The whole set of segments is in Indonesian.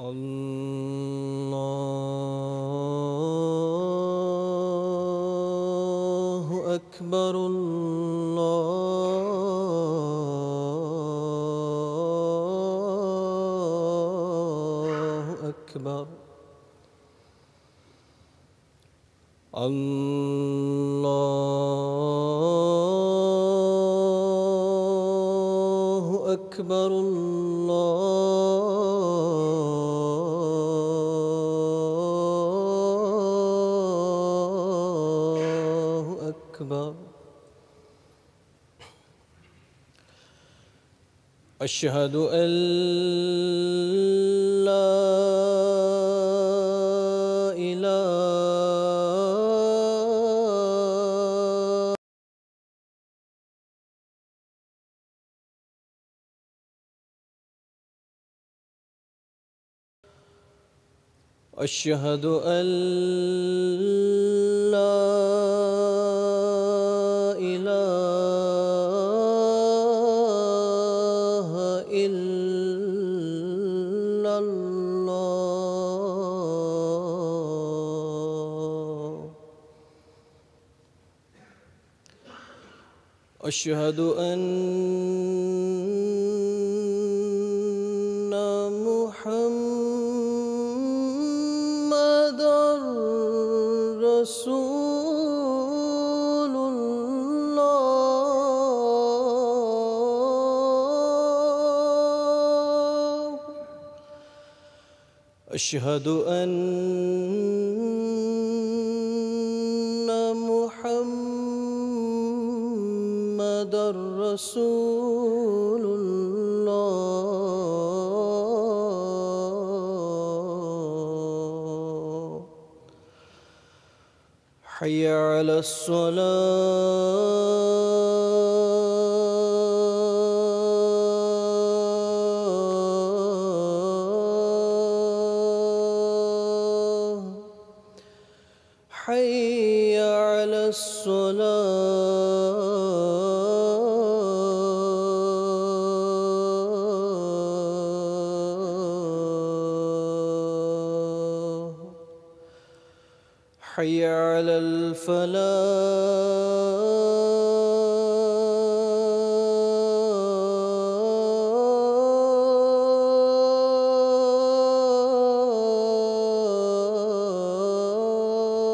الله أكبر الله أكبر الله أكبر الله أكبر أشهد أن لا إله أشهد أن لا إله إلا الله أشهد أن محمدًا رسول الله أشهد أن محمدًا رسول الله حي على الصلاة حي على الصلاة حي على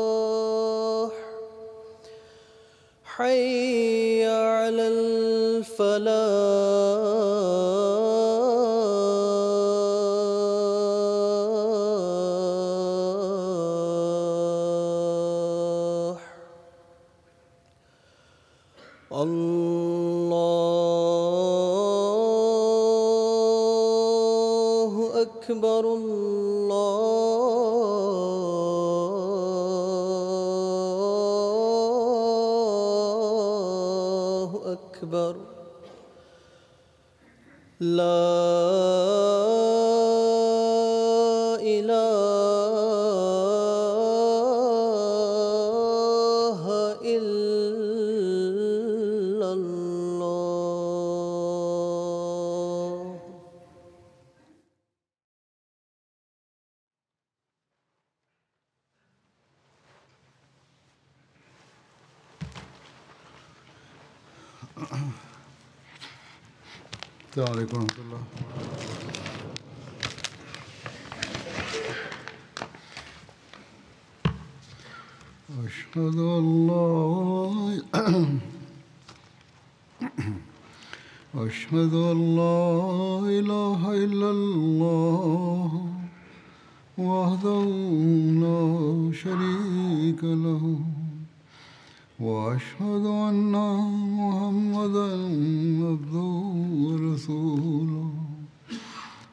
الفلاح حي على الفلاح الله أكبر الله أكبر لا إله إلا الله السلام عليكم ورحمة الله. أشهد أن لا أشهد أن لا إله إلا الله وحده لا شريك له وأشهد أن محمدًا عبده ورسوله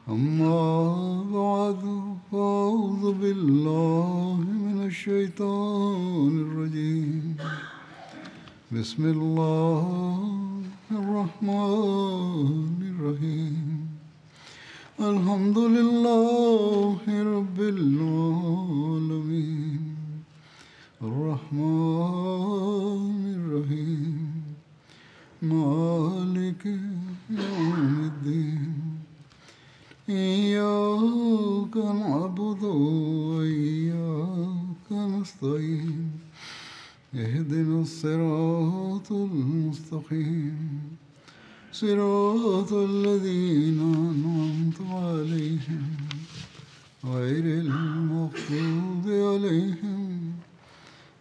أما بعد فأعوذ بالله من الشيطان الرجيم بسم الله الرحمن الرحيم الحمد لله رب العالمين الرحمن الرحيم مالك يوم الدين إياك نعبد وإياك نستعين اهدنا الصراط المستقيم صراط الذين أنعمت عليهم غير المغضوب عليهم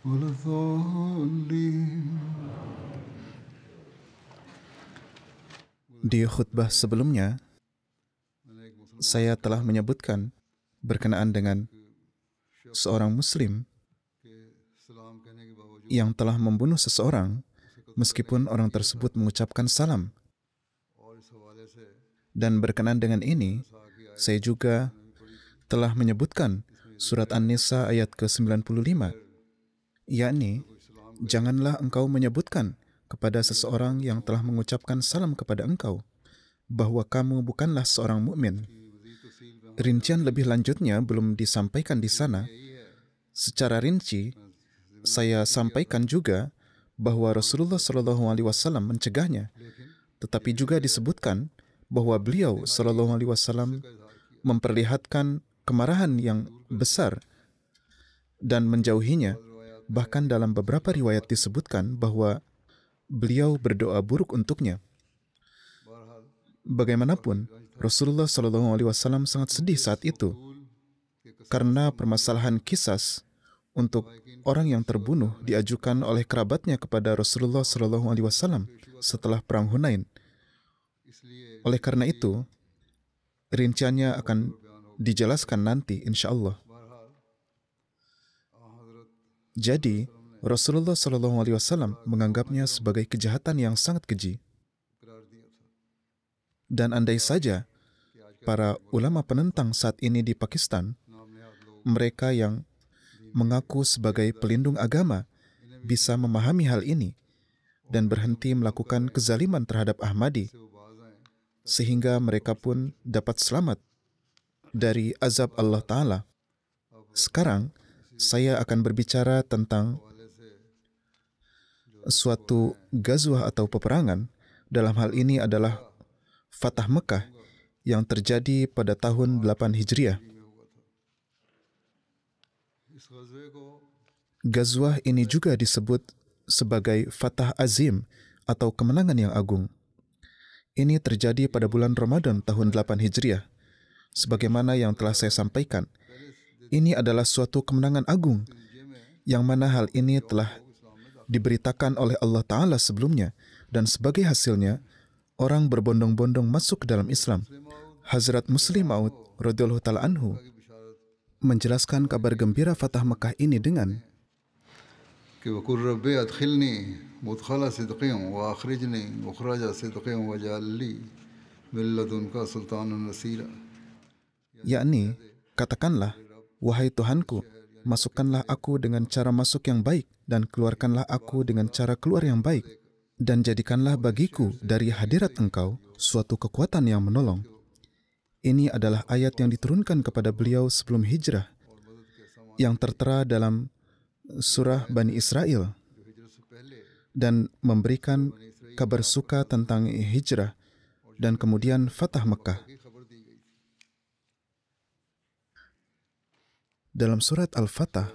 ولا الضالين. Di khutbah sebelumnya, saya telah menyebutkan berkenaan dengan seorang Muslim yang telah membunuh seseorang meskipun orang tersebut mengucapkan salam. Dan berkenaan dengan ini, saya juga telah menyebutkan surat An-Nisa ayat ke-95, yakni, janganlah engkau menyebutkan kepada seseorang yang telah mengucapkan salam kepada engkau bahwa kamu bukanlah seorang mukmin. Rincian lebih lanjutnya belum disampaikan di sana. Secara rinci, saya sampaikan juga bahwa Rasulullah SAW mencegahnya, tetapi juga disebutkan bahwa beliau SAW memperlihatkan kemarahan yang besar dan menjauhinya. Bahkan dalam beberapa riwayat disebutkan bahwa beliau berdoa buruk untuknya. Bagaimanapun, Rasulullah SAW sangat sedih saat itu karena permasalahan kisas untuk orang yang terbunuh diajukan oleh kerabatnya kepada Rasulullah SAW setelah perang Hunain. Oleh karena itu, rinciannya akan dijelaskan nanti, insya Allah. Jadi, Rasulullah SAW menganggapnya sebagai kejahatan yang sangat keji. Dan andai saja para ulama penentang saat ini di Pakistan, mereka yang mengaku sebagai pelindung agama, bisa memahami hal ini dan berhenti melakukan kezaliman terhadap Ahmadi, sehingga mereka pun dapat selamat dari azab Allah Ta'ala. Sekarang, saya akan berbicara tentang suatu ghazwah atau peperangan. Dalam hal ini adalah Fatah Mekah yang terjadi pada tahun 8 Hijriah. Ghazwah ini juga disebut sebagai Fatah Azim atau kemenangan yang agung. Ini terjadi pada bulan Ramadan tahun 8 Hijriah. Sebagaimana yang telah saya sampaikan, ini adalah suatu kemenangan agung, yang mana hal ini telah diberitakan oleh Allah Ta'ala sebelumnya, dan sebagai hasilnya, orang berbondong-bondong masuk ke dalam Islam. Hazrat Muslim Maud radhiyallahu ta'ala anhu menjelaskan kabar gembira Fatah Mekah ini dengan yakni, katakanlah, wahai Tuhanku, masukkanlah aku dengan cara masuk yang baik dan keluarkanlah aku dengan cara keluar yang baik, dan jadikanlah bagiku dari hadirat Engkau suatu kekuatan yang menolong. Ini adalah ayat yang diturunkan kepada beliau sebelum hijrah, yang tertera dalam surah Bani Israel, dan memberikan kabar suka tentang hijrah dan kemudian Fatah Mekah. Dalam surat Al-Fatah,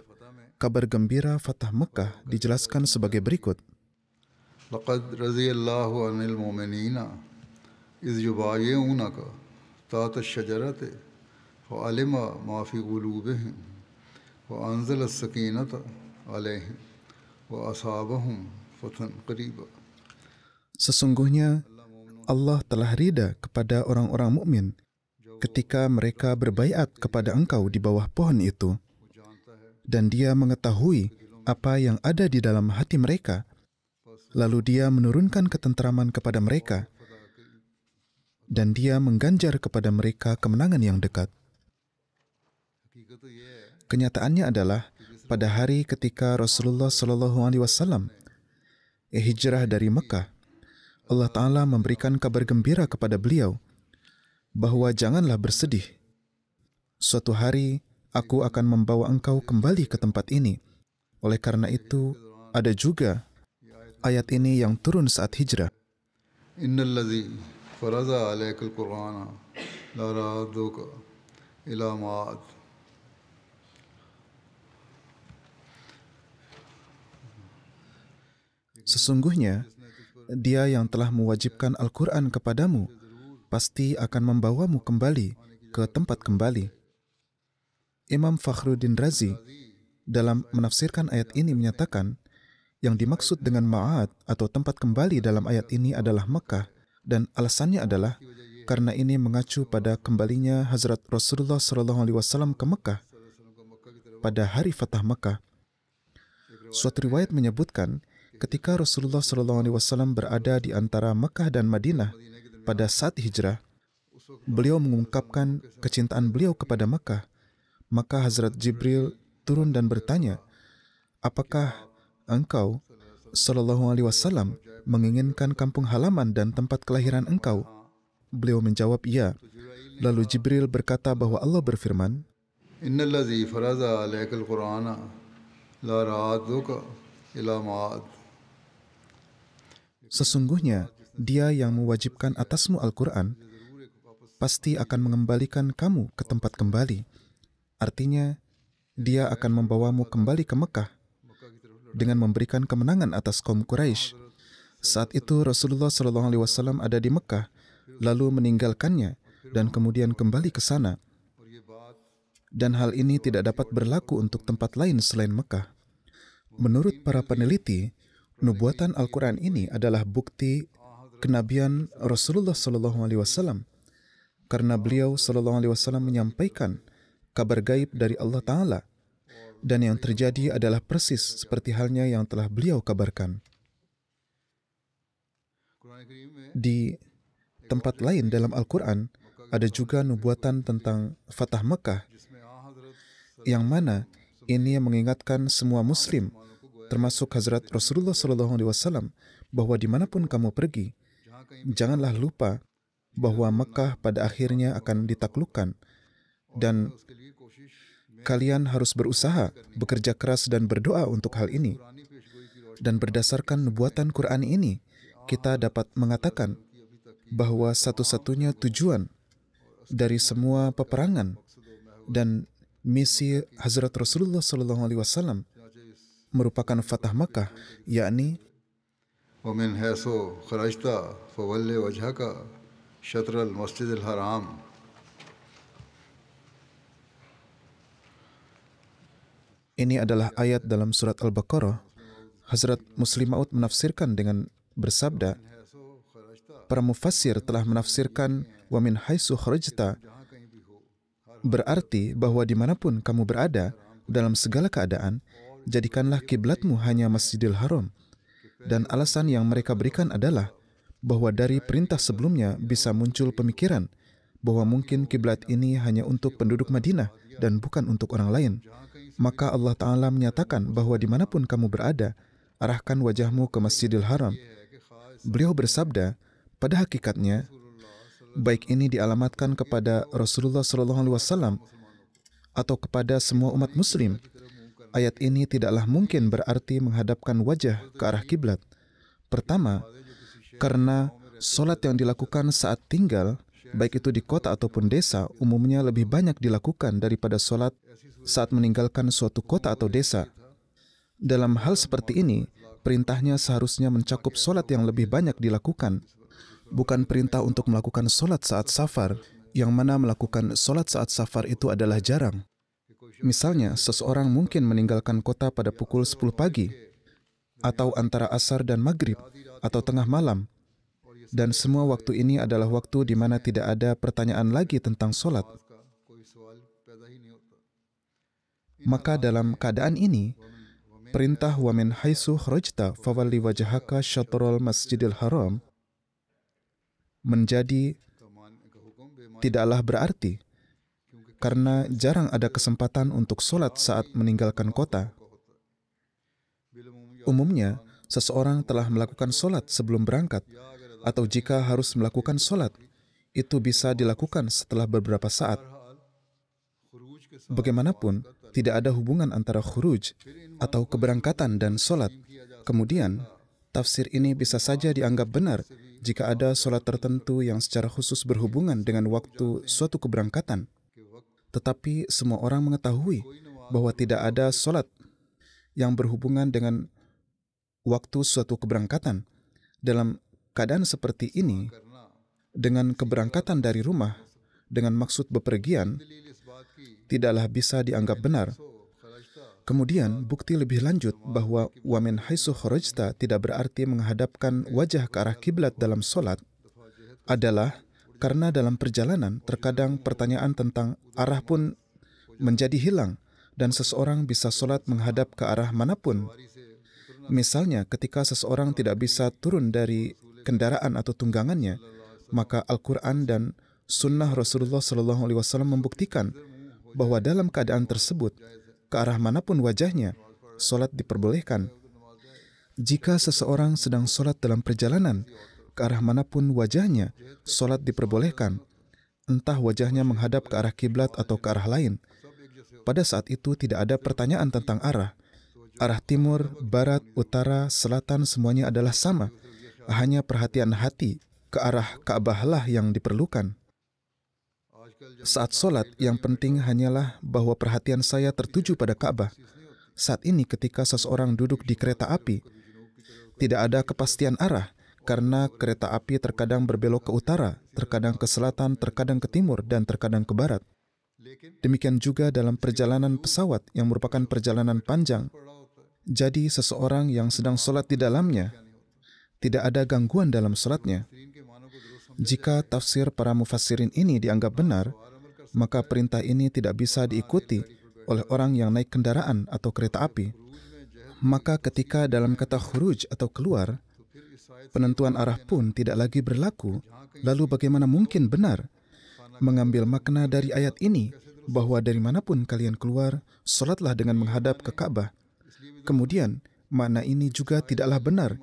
kabar gembira Fatah Mekah dijelaskan sebagai berikut. لقد رضي الله عن المؤمنين إذ يبايعونك تحت الشجرة فعلم ما في قلوبهم وأنزل السكينة عليهم وأصابهم فتحا قريبا. Sesungguhnya Allah telah ridha kepada orang-orang mukmin ketika mereka berbaiat kepada engkau di bawah pohon itu, dan Dia mengetahui apa yang ada di dalam hati mereka. Lalu Dia menurunkan ketenteraman kepada mereka dan Dia mengganjar kepada mereka kemenangan yang dekat. Kenyataannya adalah pada hari ketika Rasulullah SAW hijrah dari Mekah, Allah Ta'ala memberikan kabar gembira kepada beliau bahwa janganlah bersedih. Suatu hari aku akan membawa engkau kembali ke tempat ini. Oleh karena itu, ada juga ayat ini yang turun saat hijrah. Innallazi faraza alaikal Qur'ana la raduka ila ma'ad. Sesungguhnya, Dia yang telah mewajibkan Al-Quran kepadamu pasti akan membawamu kembali ke tempat kembali. Imam Fakhruddin Razi dalam menafsirkan ayat ini menyatakan yang dimaksud dengan ma'ad atau tempat kembali dalam ayat ini adalah Mekah, dan alasannya adalah karena ini mengacu pada kembalinya Hazrat Rasulullah SAW ke Mekah pada hari Fatah Mekah. Suatu riwayat menyebutkan ketika Rasulullah SAW berada di antara Mekah dan Madinah pada saat hijrah, beliau mengungkapkan kecintaan beliau kepada Mekah. Maka Hazrat Jibril turun dan bertanya, apakah engkau SAW menginginkan kampung halaman dan tempat kelahiran engkau? Beliau menjawab, iya. Lalu Jibril berkata bahwa Allah berfirman, Innallazi faraza alaikal Qur'ana la raduka ila ma'ad. sesungguhnya Dia yang mewajibkan atasmu Al-Quran pasti akan mengembalikan kamu ke tempat kembali. Artinya, Dia akan membawamu kembali ke Mekah dengan memberikan kemenangan atas kaum Quraisy. Saat itu Rasulullah SAW ada di Mekah, lalu meninggalkannya dan kemudian kembali ke sana. Dan hal ini tidak dapat berlaku untuk tempat lain selain Mekah. Menurut para peneliti, nubuatan Al-Quran ini adalah bukti kenabian Rasulullah SAW karena beliau SAW menyampaikan kabar gaib dari Allah Ta'ala, dan yang terjadi adalah persis seperti halnya yang telah beliau kabarkan. Di tempat lain dalam Al-Quran, ada juga nubuatan tentang Fatah Mekah, yang mana ini mengingatkan semua Muslim, termasuk Hazrat Rasulullah SAW, bahwa dimanapun kamu pergi, janganlah lupa bahwa Mekah pada akhirnya akan ditaklukkan, dan kalian harus berusaha, bekerja keras dan berdoa untuk hal ini. Dan berdasarkan nubuatan Quran ini, kita dapat mengatakan bahwa satu-satunya tujuan dari semua peperangan dan misi Hazrat Rasulullah SAW merupakan Fatah Makkah, yakni وَمِنْ حَيْثُ خَرَجْتَ فَوَلِّ وَجْهَكَ شَطْرَ الْمَسْجِدِ الْحَرَامِ. ini adalah ayat dalam surat Al-Baqarah. Hazrat Muslim Maud menafsirkan dengan bersabda, para mufassir telah menafsirkan wa min haitsu kharajta berarti bahwa dimanapun kamu berada dalam segala keadaan, jadikanlah kiblatmu hanya Masjidil Haram. Dan alasan yang mereka berikan adalah bahwa dari perintah sebelumnya bisa muncul pemikiran bahwa mungkin kiblat ini hanya untuk penduduk Madinah dan bukan untuk orang lain. Maka Allah Ta'ala menyatakan bahwa dimanapun kamu berada, arahkan wajahmu ke Masjidil Haram. Beliau bersabda, pada hakikatnya, baik ini dialamatkan kepada Rasulullah SAW atau kepada semua umat Muslim, ayat ini tidaklah mungkin berarti menghadapkan wajah ke arah kiblat. Pertama, karena solat yang dilakukan saat tinggal, baik itu di kota ataupun desa, umumnya lebih banyak dilakukan daripada solat saat meninggalkan suatu kota atau desa. Dalam hal seperti ini, perintahnya seharusnya mencakup solat yang lebih banyak dilakukan, bukan perintah untuk melakukan solat saat safar, yang mana melakukan solat saat safar itu adalah jarang. Misalnya, seseorang mungkin meninggalkan kota pada pukul 10 pagi, atau antara asar dan maghrib, atau tengah malam. Dan semua waktu ini adalah waktu di mana tidak ada pertanyaan lagi tentang solat. Maka dalam keadaan ini, perintah wa min haitsu kharajta fawalli wajhaka syatrul masjidil haram menjadi tidaklah berarti, karena jarang ada kesempatan untuk sholat saat meninggalkan kota. Umumnya, seseorang telah melakukan sholat sebelum berangkat, atau jika harus melakukan sholat, itu bisa dilakukan setelah beberapa saat. Bagaimanapun, tidak ada hubungan antara khuruj atau keberangkatan dan sholat. Kemudian, tafsir ini bisa saja dianggap benar jika ada sholat tertentu yang secara khusus berhubungan dengan waktu suatu keberangkatan. Tetapi semua orang mengetahui bahwa tidak ada sholat yang berhubungan dengan waktu suatu keberangkatan. Dalam keadaan seperti ini, dengan keberangkatan dari rumah, dengan maksud bepergian, tidaklah bisa dianggap benar. Kemudian, bukti lebih lanjut bahwa wa min haitsu kharajta tidak berarti menghadapkan wajah ke arah kiblat dalam sholat adalah karena dalam perjalanan terkadang pertanyaan tentang arah pun menjadi hilang dan seseorang bisa sholat menghadap ke arah manapun. Misalnya, ketika seseorang tidak bisa turun dari kendaraan atau tunggangannya, maka Al-Quran dan Sunnah Rasulullah SAW membuktikan bahwa dalam keadaan tersebut, ke arah manapun wajahnya, sholat diperbolehkan. Jika seseorang sedang sholat dalam perjalanan, ke arah manapun wajahnya, sholat diperbolehkan. Entah wajahnya menghadap ke arah kiblat atau ke arah lain. Pada saat itu tidak ada pertanyaan tentang arah. Arah timur, barat, utara, selatan semuanya adalah sama. Hanya perhatian hati ke arah Ka'bah lah yang diperlukan. Saat sholat, yang penting hanyalah bahwa perhatian saya tertuju pada Ka'bah. Saat ini ketika seseorang duduk di kereta api, tidak ada kepastian arah, karena kereta api terkadang berbelok ke utara, terkadang ke selatan, terkadang ke timur, dan terkadang ke barat. Demikian juga dalam perjalanan pesawat yang merupakan perjalanan panjang. Jadi seseorang yang sedang sholat di dalamnya, tidak ada gangguan dalam sholatnya. Jika tafsir para mufassirin ini dianggap benar, maka perintah ini tidak bisa diikuti oleh orang yang naik kendaraan atau kereta api. Maka ketika dalam kata khuruj atau keluar, penentuan arah pun tidak lagi berlaku, lalu bagaimana mungkin benar mengambil makna dari ayat ini bahwa dari manapun kalian keluar, sholatlah dengan menghadap ke Ka'bah. Kemudian, makna ini juga tidaklah benar,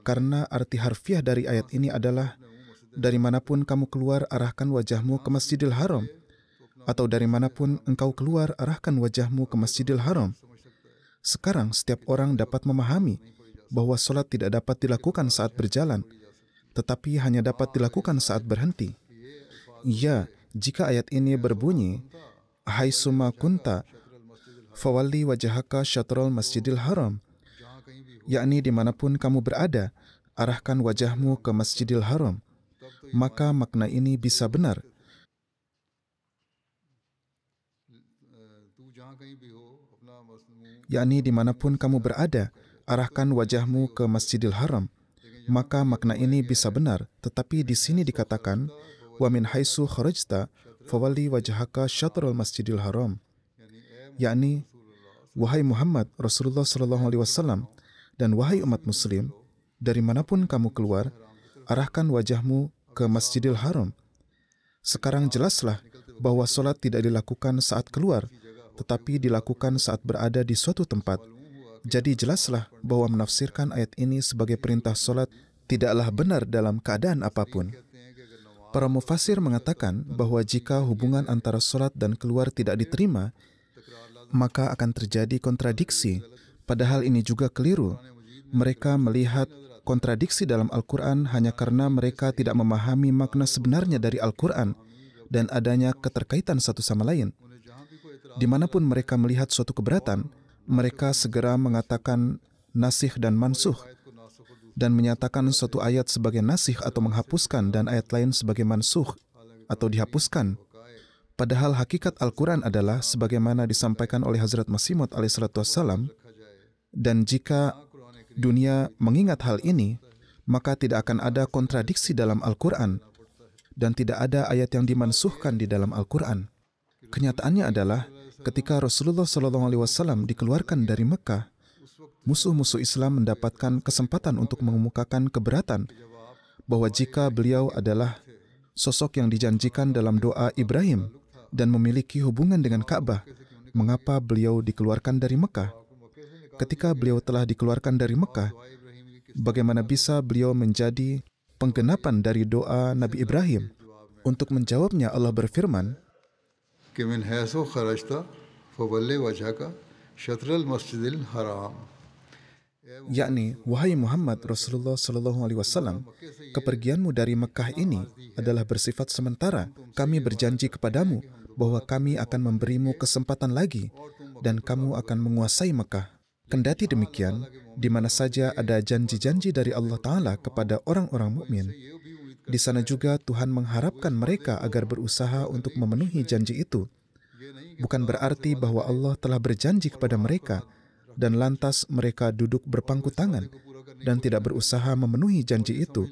karena arti harfiah dari ayat ini adalah dari manapun kamu keluar, arahkan wajahmu ke Masjidil Haram, atau dari manapun engkau keluar, arahkan wajahmu ke Masjidil Haram. Sekarang, setiap orang dapat memahami bahwa sholat tidak dapat dilakukan saat berjalan, tetapi hanya dapat dilakukan saat berhenti. Ya, jika ayat ini berbunyi, Haitsuma kunta, fawalli wajhaka syatrul Masjidil Haram, yakni dimanapun kamu berada, arahkan wajahmu ke Masjidil Haram, maka makna ini bisa benar. Yakni dimanapun kamu berada, arahkan wajahmu ke Masjidil Haram, maka makna ini bisa benar. Tetapi di sini dikatakan, wa min haitsu kharajta fawalli wajhaka syatrul Masjidil Haram, yakni wahai Muhammad Rasulullah SAW dan wahai umat muslim, dari manapun kamu keluar, arahkan wajahmu ke Masjidil Haram. Sekarang jelaslah bahwa sholat tidak dilakukan saat keluar, tetapi dilakukan saat berada di suatu tempat. Jadi jelaslah bahwa menafsirkan ayat ini sebagai perintah sholat tidaklah benar dalam keadaan apapun. Para mufassir mengatakan bahwa jika hubungan antara sholat dan keluar tidak diterima, maka akan terjadi kontradiksi. Padahal ini juga keliru. Mereka melihat kontradiksi dalam Al-Quran hanya karena mereka tidak memahami makna sebenarnya dari Al-Quran dan adanya keterkaitan satu sama lain. Dimanapun mereka melihat suatu keberatan, mereka segera mengatakan nasikh dan mansukh, dan menyatakan suatu ayat sebagai nasikh atau menghapuskan dan ayat lain sebagai mansukh atau dihapuskan. Padahal hakikat Al-Quran adalah sebagaimana disampaikan oleh Hazrat Masih Maud alaihissalam, dan jika dunia mengingat hal ini, maka tidak akan ada kontradiksi dalam Al-Quran, dan tidak ada ayat yang dimansuhkan di dalam Al-Quran. Kenyataannya adalah, ketika Rasulullah SAW dikeluarkan dari Mekah, musuh-musuh Islam mendapatkan kesempatan untuk mengemukakan keberatan bahwa jika beliau adalah sosok yang dijanjikan dalam doa Ibrahim dan memiliki hubungan dengan Ka'bah, mengapa beliau dikeluarkan dari Mekah? Ketika beliau telah dikeluarkan dari Mekah, bagaimana bisa beliau menjadi penggenapan dari doa Nabi Ibrahim? Untuk menjawabnya, Allah berfirman, कि मिन हैसो खरजता फवल्ले वजहका शत्रल मस्जिदिल हराम, yakni, wahai Muhammad Rasulullah Shallallahu Alaihi Wasallam, kepergianmu dari Mekah ini adalah bersifat sementara. Kami berjanji kepadamu bahwa kami akan memberimu kesempatan lagi dan kamu akan menguasai Mekah. Kendati demikian, di mana saja ada janji-janji dari Allah Ta'ala kepada orang-orang mukmin, di sana juga Tuhan mengharapkan mereka agar berusaha untuk memenuhi janji itu. Bukan berarti bahwa Allah telah berjanji kepada mereka dan lantas mereka duduk berpangku tangan dan tidak berusaha memenuhi janji itu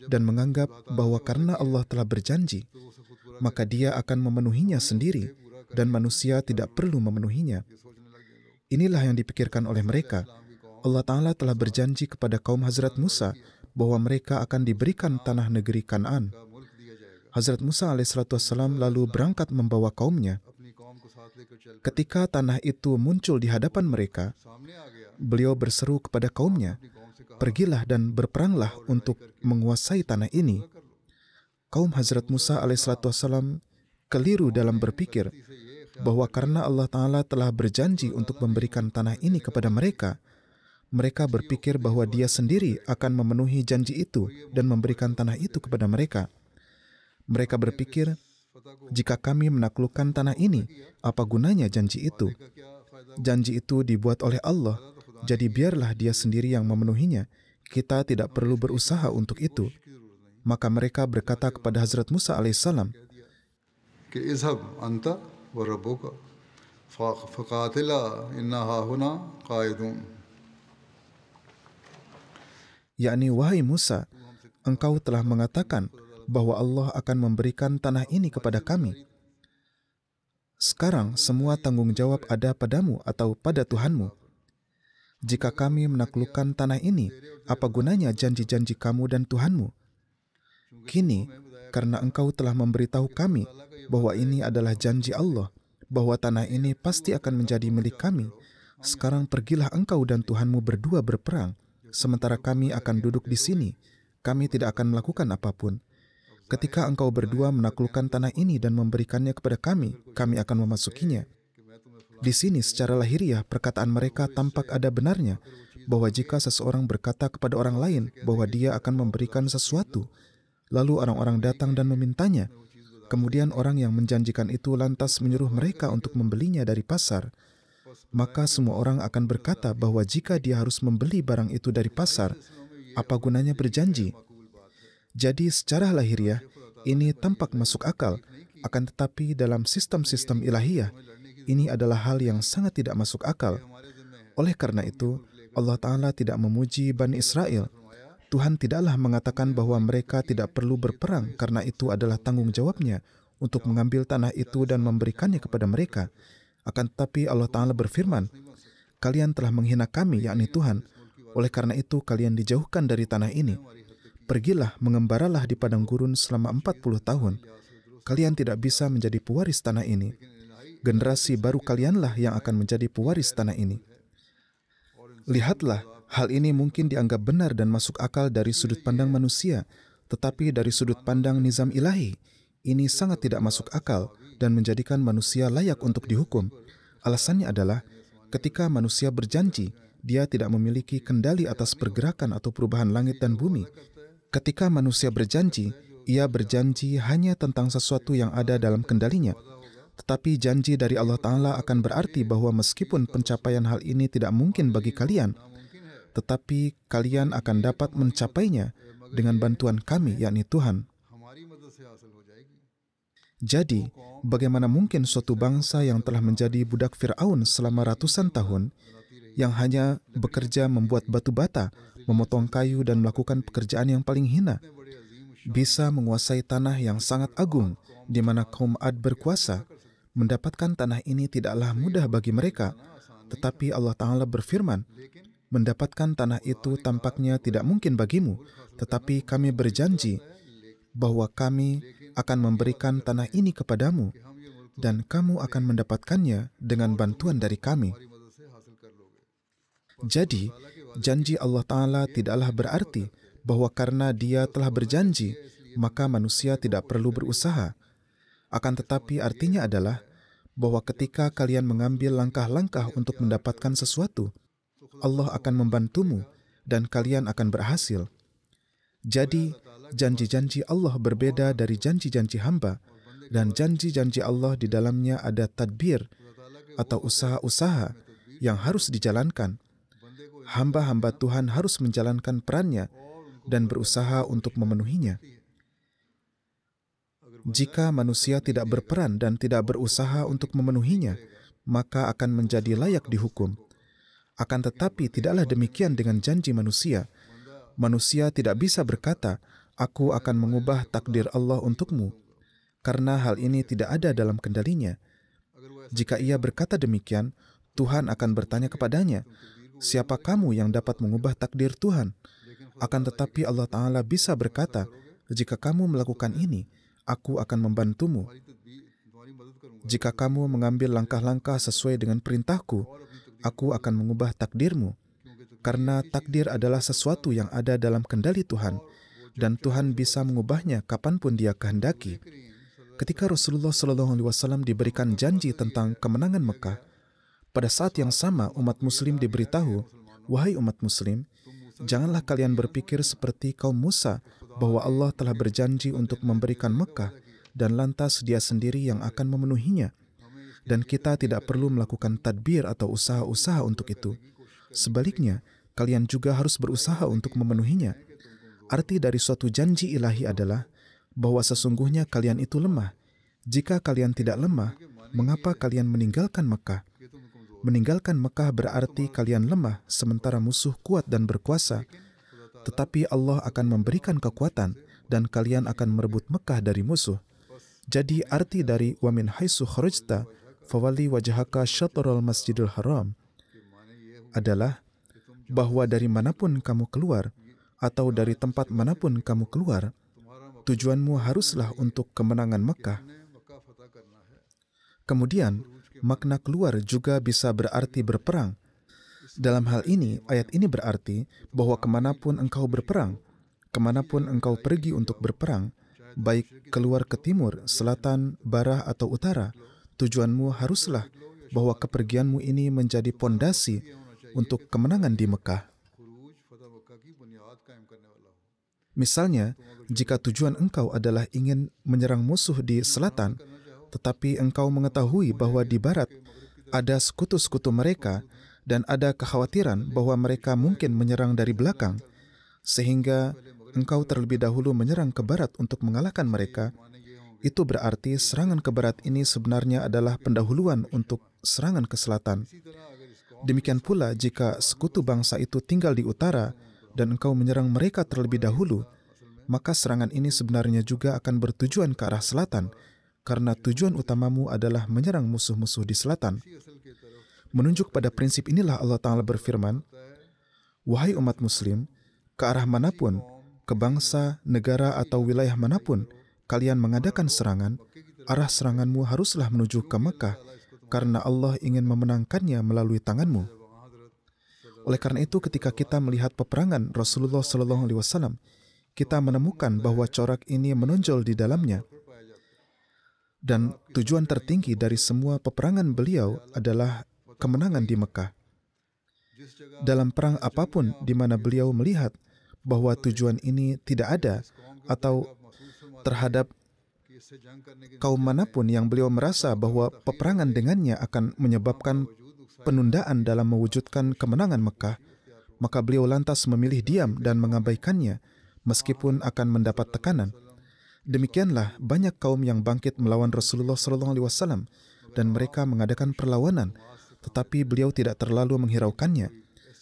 dan menganggap bahwa karena Allah telah berjanji, maka Dia akan memenuhinya sendiri dan manusia tidak perlu memenuhinya. Inilah yang dipikirkan oleh mereka. Allah Ta'ala telah berjanji kepada kaum Hazrat Musa bahwa mereka akan diberikan tanah negeri Kan'an. Hazrat Musa alaihissalam lalu berangkat membawa kaumnya. Ketika tanah itu muncul di hadapan mereka, beliau berseru kepada kaumnya, "Pergilah dan berperanglah untuk menguasai tanah ini." Kaum Hazrat Musa alaihissalam keliru dalam berpikir bahwa karena Allah Ta'ala telah berjanji untuk memberikan tanah ini kepada mereka, mereka berpikir bahwa Dia sendiri akan memenuhi janji itu dan memberikan tanah itu kepada mereka. Mereka berpikir, jika kami menaklukkan tanah ini, apa gunanya janji itu? Janji itu dibuat oleh Allah, jadi biarlah Dia sendiri yang memenuhinya. Kita tidak perlu berusaha untuk itu. Maka mereka berkata kepada Hazrat Musa alaihissalam, कि इज़हब अंता व रब्बुका फ़क़ातिला इन्ना हाहुना क़ाइदून, yakni, wahai Musa, engkau telah mengatakan bahwa Allah akan memberikan tanah ini kepada kami. Sekarang semua tanggung jawab ada padamu atau pada Tuhanmu. Jika kami menaklukkan tanah ini, apa gunanya janji-janji kamu dan Tuhanmu? Kini, karena engkau telah memberitahu kami bahwa ini adalah janji Allah, bahwa tanah ini pasti akan menjadi milik kami, sekarang pergilah engkau dan Tuhanmu berdua berperang, sementara kami akan duduk di sini. Kami tidak akan melakukan apapun. Ketika engkau berdua menaklukkan tanah ini dan memberikannya kepada kami akan memasukinya. Di sini secara lahiriah perkataan mereka tampak ada benarnya, bahwa jika seseorang berkata kepada orang lain bahwa dia akan memberikan sesuatu, lalu orang-orang datang dan memintanya, kemudian orang yang menjanjikan itu lantas menyuruh mereka untuk membelinya dari pasar, maka semua orang akan berkata bahwa jika dia harus membeli barang itu dari pasar, apa gunanya berjanji? Jadi secara lahiriah, ini tampak masuk akal, akan tetapi dalam sistem-sistem ilahiyah, ini adalah hal yang sangat tidak masuk akal. Oleh karena itu, Allah Ta'ala tidak memuji Bani Israel. Tuhan tidaklah mengatakan bahwa mereka tidak perlu berperang karena itu adalah tanggung jawabnya untuk mengambil tanah itu dan memberikannya kepada mereka. Akan tetapi Allah Ta'ala berfirman, "Kalian telah menghina kami, yakni Tuhan. Oleh karena itu kalian dijauhkan dari tanah ini. Pergilah, mengembaralah di padang gurun selama 40 tahun. Kalian tidak bisa menjadi pewaris tanah ini. Generasi baru kalianlah yang akan menjadi pewaris tanah ini." Lihatlah, hal ini mungkin dianggap benar dan masuk akal dari sudut pandang manusia, tetapi dari sudut pandang nizam ilahi, ini sangat tidak masuk akal dan menjadikan manusia layak untuk dihukum. Alasannya adalah, ketika manusia berjanji, dia tidak memiliki kendali atas pergerakan atau perubahan langit dan bumi. Ketika manusia berjanji, ia berjanji hanya tentang sesuatu yang ada dalam kendalinya. Tetapi janji dari Allah Ta'ala akan berarti bahwa meskipun pencapaian hal ini tidak mungkin bagi kalian, tetapi kalian akan dapat mencapainya dengan bantuan kami, yakni Tuhan. Jadi, bagaimana mungkin suatu bangsa yang telah menjadi budak Fir'aun selama ratusan tahun, yang hanya bekerja membuat batu bata, memotong kayu dan melakukan pekerjaan yang paling hina, bisa menguasai tanah yang sangat agung, di mana kaum Ad berkuasa? Mendapatkan tanah ini tidaklah mudah bagi mereka, tetapi Allah Ta'ala berfirman, "Mendapatkan tanah itu tampaknya tidak mungkin bagimu, tetapi kami berjanji bahwa kami akan memberikan tanah ini kepadamu, dan kamu akan mendapatkannya dengan bantuan dari kami. Jadi, janji Allah Ta'ala tidaklah berarti bahwa karena Dia telah berjanji, maka manusia tidak perlu berusaha. Akan tetapi artinya adalah bahwa ketika kalian mengambil langkah-langkah untuk mendapatkan sesuatu, Allah akan membantumu dan kalian akan berhasil. Jadi, janji-janji Allah berbeda dari janji-janji hamba, dan janji-janji Allah di dalamnya ada tadbir atau usaha-usaha yang harus dijalankan. Hamba-hamba Tuhan harus menjalankan perannya dan berusaha untuk memenuhinya. Jika manusia tidak berperan dan tidak berusaha untuk memenuhinya, maka akan menjadi layak dihukum. Akan tetapi tidaklah demikian dengan janji manusia. Manusia tidak bisa berkata, "Aku akan mengubah takdir Allah untukmu," karena hal ini tidak ada dalam kendalinya. Jika ia berkata demikian, Tuhan akan bertanya kepadanya, "Siapa kamu yang dapat mengubah takdir Tuhan?" Akan tetapi Allah Ta'ala bisa berkata, "Jika kamu melakukan ini, aku akan membantumu. Jika kamu mengambil langkah-langkah sesuai dengan perintahku, aku akan mengubah takdirmu." Karena takdir adalah sesuatu yang ada dalam kendali Tuhan, dan Tuhan bisa mengubahnya kapanpun Dia kehendaki. Ketika Rasulullah SAW diberikan janji tentang kemenangan Mekah, pada saat yang sama umat Muslim diberitahu, "Wahai umat Muslim, janganlah kalian berpikir seperti kaum Musa, bahwa Allah telah berjanji untuk memberikan Mekah, dan lantas Dia sendiri yang akan memenuhinya. Dan kita tidak perlu melakukan tadbir atau usaha-usaha untuk itu. Sebaliknya, kalian juga harus berusaha untuk memenuhinya." Arti dari suatu janji ilahi adalah bahwa sesungguhnya kalian itu lemah. Jika kalian tidak lemah, mengapa kalian meninggalkan Mekah? Meninggalkan Mekah berarti kalian lemah sementara musuh kuat dan berkuasa. Tetapi Allah akan memberikan kekuatan dan kalian akan merebut Mekah dari musuh. Jadi arti dari wa min haitsu kharajta fawalli wajhaka syatrul masjidil haram adalah bahwa dari manapun kamu keluar atau dari tempat manapun kamu keluar, tujuanmu haruslah untuk kemenangan Mekah. Kemudian, makna keluar juga bisa berarti berperang. Dalam hal ini, ayat ini berarti bahwa kemanapun engkau berperang, kemanapun engkau pergi untuk berperang, baik keluar ke timur, selatan, barat, atau utara, tujuanmu haruslah bahwa kepergianmu ini menjadi pondasi untuk kemenangan di Mekah. Misalnya, jika tujuan engkau adalah ingin menyerang musuh di selatan, tetapi engkau mengetahui bahwa di barat ada sekutu-sekutu mereka dan ada kekhawatiran bahwa mereka mungkin menyerang dari belakang, sehingga engkau terlebih dahulu menyerang ke barat untuk mengalahkan mereka, itu berarti serangan ke barat ini sebenarnya adalah pendahuluan untuk serangan ke selatan. Demikian pula jika sekutu bangsa itu tinggal di utara dan engkau menyerang mereka terlebih dahulu, maka serangan ini sebenarnya juga akan bertujuan ke arah selatan, karena tujuan utamamu adalah menyerang musuh-musuh di selatan. Menunjuk pada prinsip inilah Allah Ta'ala berfirman, "Wahai umat Muslim, ke arah manapun, ke bangsa, negara, atau wilayah manapun, kalian mengadakan serangan, arah seranganmu haruslah menuju ke Mekah, karena Allah ingin memenangkannya melalui tanganmu." Oleh karena itu, ketika kita melihat peperangan Rasulullah SAW, kita menemukan bahwa corak ini menonjol di dalamnya. Dan tujuan tertinggi dari semua peperangan beliau adalah kemenangan di Mekah. Dalam perang apapun di mana beliau melihat bahwa tujuan ini tidak ada, atau terhadap kaum manapun yang beliau merasa bahwa peperangan dengannya akan menyebabkan penundaan dalam mewujudkan kemenangan Mekah, maka beliau lantas memilih diam dan mengabaikannya, meskipun akan mendapat tekanan. Demikianlah banyak kaum yang bangkit melawan Rasulullah SAW dan mereka mengadakan perlawanan, tetapi beliau tidak terlalu menghiraukannya.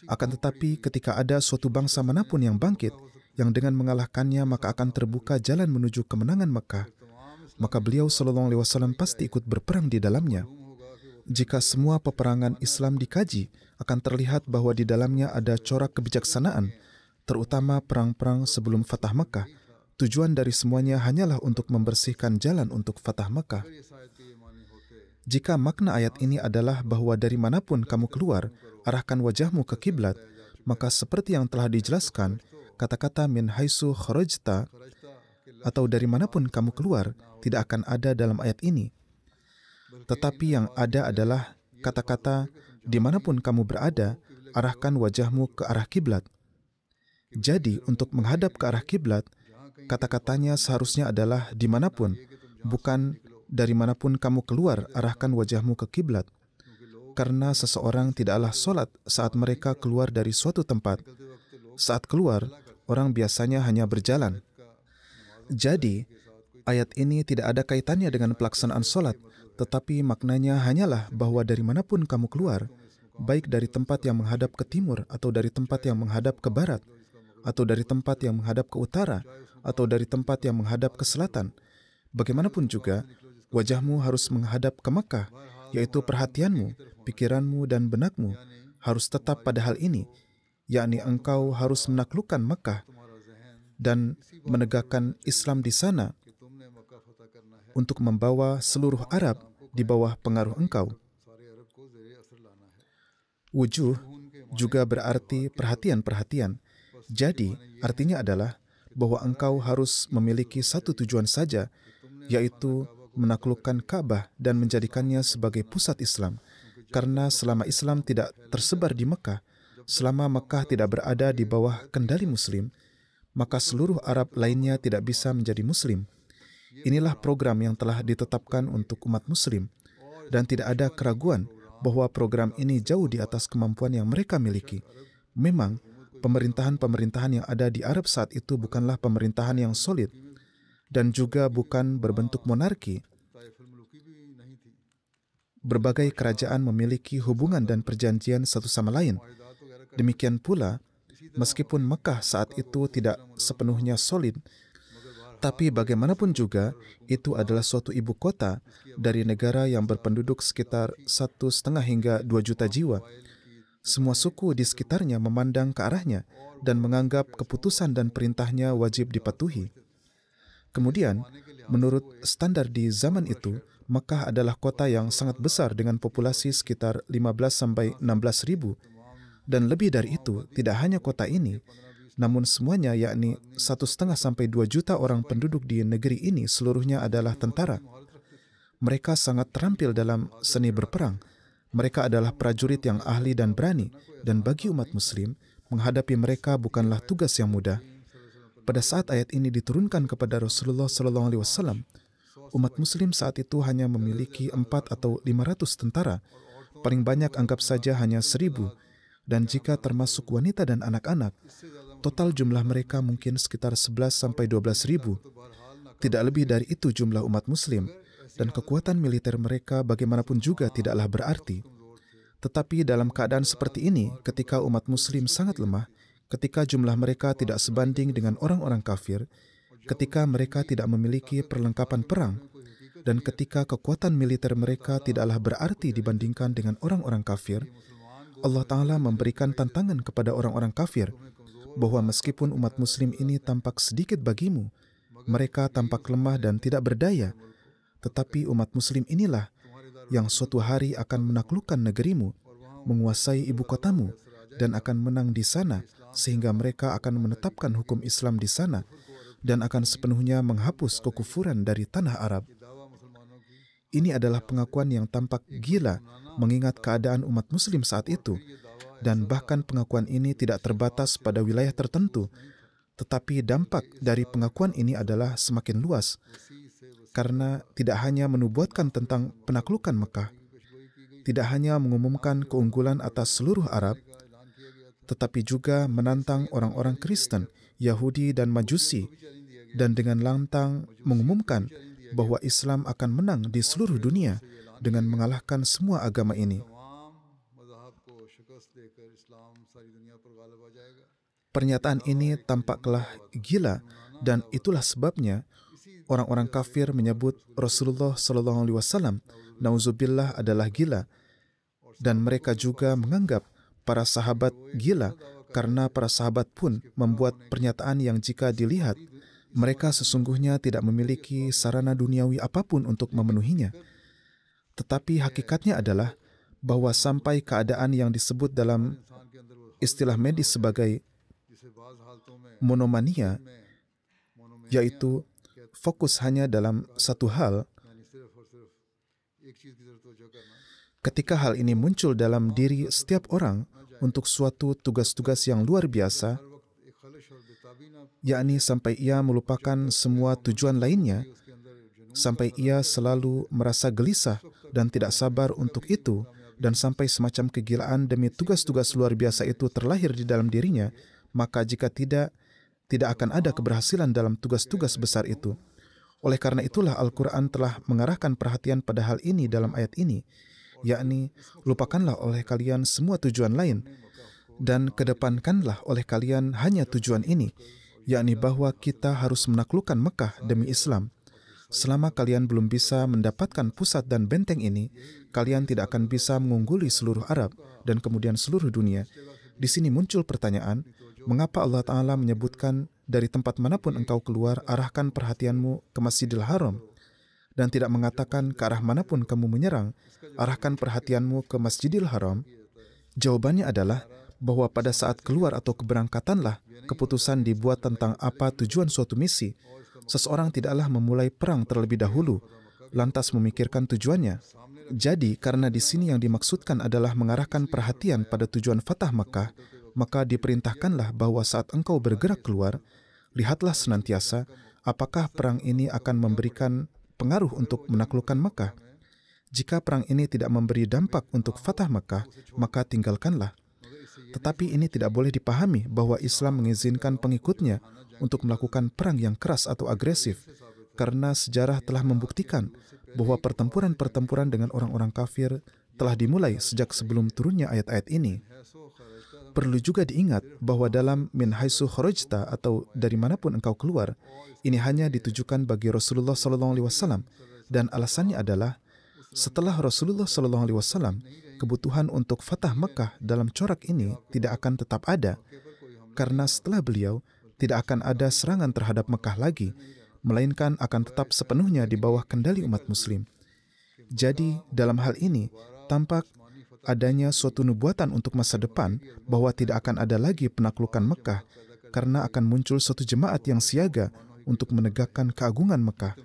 Akan tetapi ketika ada suatu bangsa manapun yang bangkit, yang dengan mengalahkannya maka akan terbuka jalan menuju kemenangan Mekah, maka beliau SAW pasti ikut berperang di dalamnya. Jika semua peperangan Islam dikaji, akan terlihat bahwa di dalamnya ada corak kebijaksanaan, terutama perang-perang sebelum Fatah Mekah, tujuan dari semuanya hanyalah untuk membersihkan jalan untuk Fatah Makkah. Jika makna ayat ini adalah bahwa dari manapun kamu keluar, arahkan wajahmu ke kiblat, maka seperti yang telah dijelaskan, kata-kata min haitsu kharajta atau dari manapun kamu keluar tidak akan ada dalam ayat ini. Tetapi yang ada adalah kata-kata dimanapun kamu berada, arahkan wajahmu ke arah kiblat. Jadi, untuk menghadap ke arah kiblat, kata-katanya seharusnya adalah dimanapun, bukan dari manapun kamu keluar, arahkan wajahmu ke kiblat. Karena seseorang tidaklah sholat saat mereka keluar dari suatu tempat. Saat keluar, orang biasanya hanya berjalan. Jadi, ayat ini tidak ada kaitannya dengan pelaksanaan sholat, tetapi maknanya hanyalah bahwa dari manapun kamu keluar, baik dari tempat yang menghadap ke timur, atau dari tempat yang menghadap ke barat, atau dari tempat yang menghadap ke utara, atau dari tempat yang menghadap ke selatan, bagaimanapun juga, wajahmu harus menghadap ke Makkah, yaitu perhatianmu, pikiranmu, dan benakmu harus tetap pada hal ini, yakni engkau harus menaklukkan Makkah dan menegakkan Islam di sana untuk membawa seluruh Arab di bawah pengaruh engkau. Wujuh juga berarti perhatian-perhatian. Jadi, artinya adalah bahwa engkau harus memiliki satu tujuan saja, yaitu menaklukkan Ka'bah dan menjadikannya sebagai pusat Islam. Karena selama Islam tidak tersebar di Mekah, selama Mekah tidak berada di bawah kendali Muslim, maka seluruh Arab lainnya tidak bisa menjadi Muslim. Inilah program yang telah ditetapkan untuk umat Muslim, dan tidak ada keraguan bahwa program ini jauh di atas kemampuan yang mereka miliki. Memang, pemerintahan-pemerintahan yang ada di Arab saat itu bukanlah pemerintahan yang solid, dan juga bukan berbentuk monarki. Berbagai kerajaan memiliki hubungan dan perjanjian satu sama lain. Demikian pula, meskipun Mekah saat itu tidak sepenuhnya solid, tapi bagaimanapun juga, itu adalah suatu ibu kota dari negara yang berpenduduk sekitar 1,5 hingga 2 juta jiwa. Semua suku di sekitarnya memandang ke arahnya dan menganggap keputusan dan perintahnya wajib dipatuhi. Kemudian, menurut standar di zaman itu, Mekah adalah kota yang sangat besar dengan populasi sekitar 15-16 ribu. Dan lebih dari itu, tidak hanya kota ini, namun semuanya yakni 1,5-2 juta orang penduduk di negeri ini seluruhnya adalah tentara. Mereka sangat terampil dalam seni berperang. Mereka adalah prajurit yang ahli dan berani, dan bagi umat Muslim, menghadapi mereka bukanlah tugas yang mudah. Pada saat ayat ini diturunkan kepada Rasulullah SAW, umat Muslim saat itu hanya memiliki 4 atau 500 tentara. Paling banyak anggap saja hanya 1.000, dan jika termasuk wanita dan anak-anak, total jumlah mereka mungkin sekitar 11-12 ribu. Tidak lebih dari itu jumlah umat Muslim, dan kekuatan militer mereka bagaimanapun juga tidaklah berarti. Tetapi dalam keadaan seperti ini, ketika umat Muslim sangat lemah, ketika jumlah mereka tidak sebanding dengan orang-orang kafir, ketika mereka tidak memiliki perlengkapan perang, dan ketika kekuatan militer mereka tidaklah berarti dibandingkan dengan orang-orang kafir, Allah Ta'ala memberikan tantangan kepada orang-orang kafir, bahwa meskipun umat Muslim ini tampak sedikit bagimu, mereka tampak lemah dan tidak berdaya, tetapi umat Muslim inilah yang suatu hari akan menaklukkan negerimu, menguasai ibu kotamu, dan akan menang di sana, sehingga mereka akan menetapkan hukum Islam di sana, dan akan sepenuhnya menghapus kekufuran dari tanah Arab. Ini adalah pengakuan yang tampak gila, mengingat keadaan umat Muslim saat itu, dan bahkan pengakuan ini tidak terbatas pada wilayah tertentu, tetapi dampak dari pengakuan ini adalah semakin luas, karena tidak hanya menubuatkan tentang penaklukan Mekah, tidak hanya mengumumkan keunggulan atas seluruh Arab, tetapi juga menantang orang-orang Kristen, Yahudi, dan Majusi, dan dengan lantang mengumumkan bahwa Islam akan menang di seluruh dunia dengan mengalahkan semua agama ini. Pernyataan ini tampaklah gila, dan itulah sebabnya orang-orang kafir menyebut Rasulullah SAW, nauzubillah, adalah gila, dan mereka juga menganggap para sahabat gila, karena para sahabat pun membuat pernyataan yang jika dilihat Mereka sesungguhnya tidak memiliki sarana duniawi apapun untuk memenuhinya. Tetapi hakikatnya adalah bahwa sampai keadaan yang disebut dalam istilah medis sebagai monomania, yaitu fokus hanya dalam satu hal, ketika hal ini muncul dalam diri setiap orang untuk suatu tugas-tugas yang luar biasa, yakni sampai ia melupakan semua tujuan lainnya, sampai ia selalu merasa gelisah dan tidak sabar untuk itu, dan sampai semacam kegilaan demi tugas-tugas luar biasa itu terlahir di dalam dirinya, maka jika tidak akan ada keberhasilan dalam tugas-tugas besar itu. Oleh karena itulah Al-Quran telah mengarahkan perhatian pada hal ini dalam ayat ini, yakni lupakanlah oleh kalian semua tujuan lain, dan kedepankanlah oleh kalian hanya tujuan ini, yakni bahwa kita harus menaklukkan Mekah demi Islam. Selama kalian belum bisa mendapatkan pusat dan benteng ini, kalian tidak akan bisa mengungguli seluruh Arab dan kemudian seluruh dunia. Di sini muncul pertanyaan, mengapa Allah Ta'ala menyebutkan dari tempat manapun engkau keluar, arahkan perhatianmu ke Masjidil Haram, dan tidak mengatakan ke arah manapun kamu menyerang, arahkan perhatianmu ke Masjidil Haram? Jawabannya adalah bahwa pada saat keluar atau keberangkatanlah keputusan dibuat tentang apa tujuan suatu misi. Seseorang tidaklah memulai perang terlebih dahulu, lantas memikirkan tujuannya. Jadi, karena di sini yang dimaksudkan adalah mengarahkan perhatian pada tujuan Fatah Makkah, maka diperintahkanlah bahwa saat engkau bergerak keluar, lihatlah senantiasa apakah perang ini akan memberikan pengaruh untuk menaklukkan Makkah. Jika perang ini tidak memberi dampak untuk Fatah Makkah, maka tinggalkanlah. Tetapi ini tidak boleh dipahami bahwa Islam mengizinkan pengikutnya untuk melakukan perang yang keras atau agresif, karena sejarah telah membuktikan bahwa pertempuran-pertempuran dengan orang-orang kafir telah dimulai sejak sebelum turunnya ayat-ayat ini. Perlu juga diingat bahwa dalam min haitsu kharajta atau dari manapun engkau keluar, ini hanya ditujukan bagi Rasulullah SAW, dan alasannya adalah setelah Rasulullah SAW, kebutuhan untuk Fatah Mekah dalam corak ini tidak akan tetap ada, karena setelah beliau tidak akan ada serangan terhadap Mekah lagi, melainkan akan tetap sepenuhnya di bawah kendali umat Muslim. Jadi dalam hal ini tampak adanya suatu nubuatan untuk masa depan bahwa tidak akan ada lagi penaklukan Mekah, karena akan muncul suatu jemaat yang siaga untuk menegakkan keagungan Mekah,